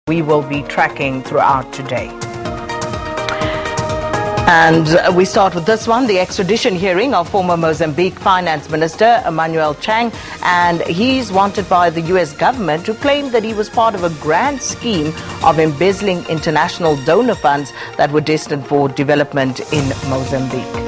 we will be tracking throughout today. And we start with this one, the extradition hearing of former Mozambique Finance Minister Emmanuel Chang, and he's wanted by the US government to claim that he was part of a grand scheme of embezzling international donor funds that were destined for development in Mozambique.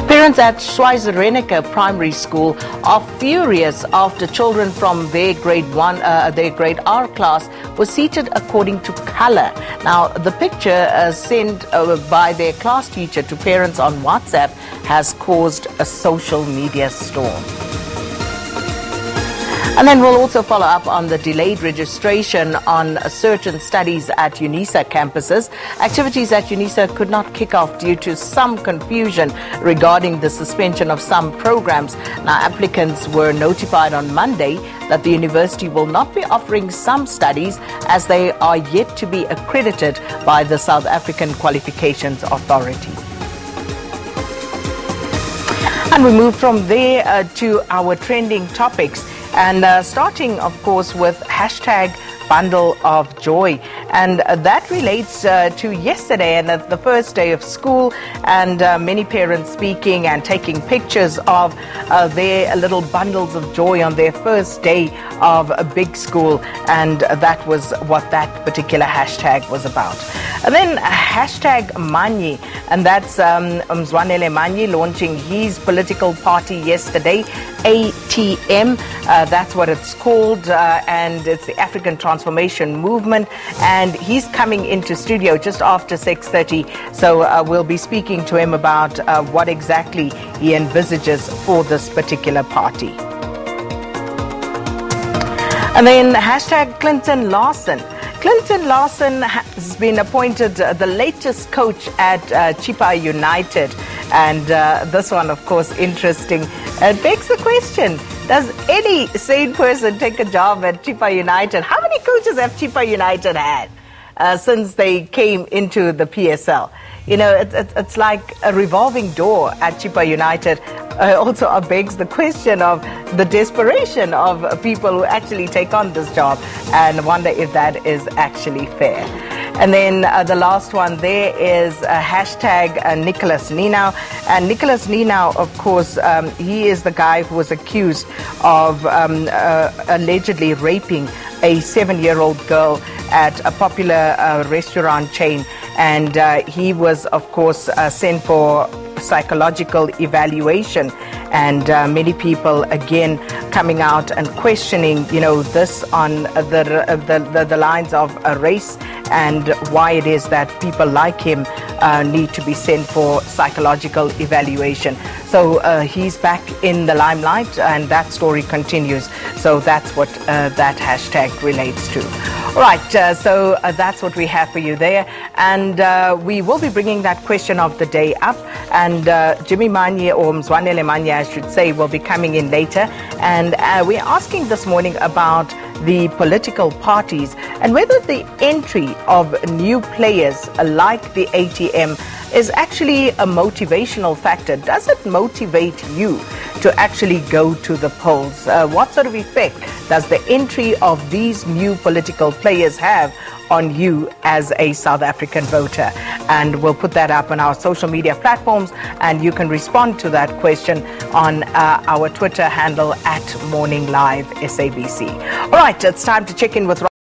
Parents at Schweizerenica Primary School are furious after children from their grade R class were seated according to color. Now, the picture sent by their class teacher to parents on WhatsApp has caused a social media storm. And then we'll also follow up on the delayed registration on certain studies at UNISA campuses. Activities at UNISA could not kick off due to some confusion regarding the suspension of some programs. Now, applicants were notified on Monday that the university will not be offering some studies as they are yet to be accredited by the South African Qualifications Authority. And we move from there to our trending topics. And starting, of course, with hashtag Bundle of Joy. And that relates to yesterday and the first day of school, and many parents speaking and taking pictures of their little bundles of joy on their first day of a big school. And that was what that particular hashtag was about. And then hashtag Manyi, and that's Mzwanele Manyi launching his political party yesterday, ATM. That's what it's called, and it's the African Transformation Movement, and he's coming into studio just after 6:30, so we'll be speaking to him about what exactly he envisages for this particular party. And then hashtag Clinton Larson. Clinton Larson has been appointed the latest coach at Chippa United, and this one, of course, interesting. It begs the question, does any sane person take a job at Chippa United? How many coaches have Chippa United had since they came into the PSL? You know, it's like a revolving door at Chippa United. Also begs the question of the desperation of people who actually take on this job, and wonder if that is actually fair. And then the last one there is hashtag Nicholas Ninau. And Nicholas Ninau, of course, he is the guy who was accused of allegedly raping a 7-year-old girl at a popular restaurant chain. And he was, of course, sent for psychological evaluation, and many people again coming out and questioning, you know, this on the lines of race, and why it is that people like him need to be sent for psychological evaluation. So he's back in the limelight, and that story continues. So that's what that hashtag relates to. All right, so that's what we have for you there, and we will be bringing that question of the day up, and Jimmy Manyi, or Mzwanele Manyi, I should say, will be coming in later, and we're asking this morning about the political parties and whether the entry of new players like the ATM is actually a motivational factor. Does it motivate you to actually go to the polls? What sort of effect does the entry of these new political players have on you as a South African voter? And we'll put that up on our social media platforms, and you can respond to that question on our Twitter handle at Morning Live SABC. All right, it's time to check in with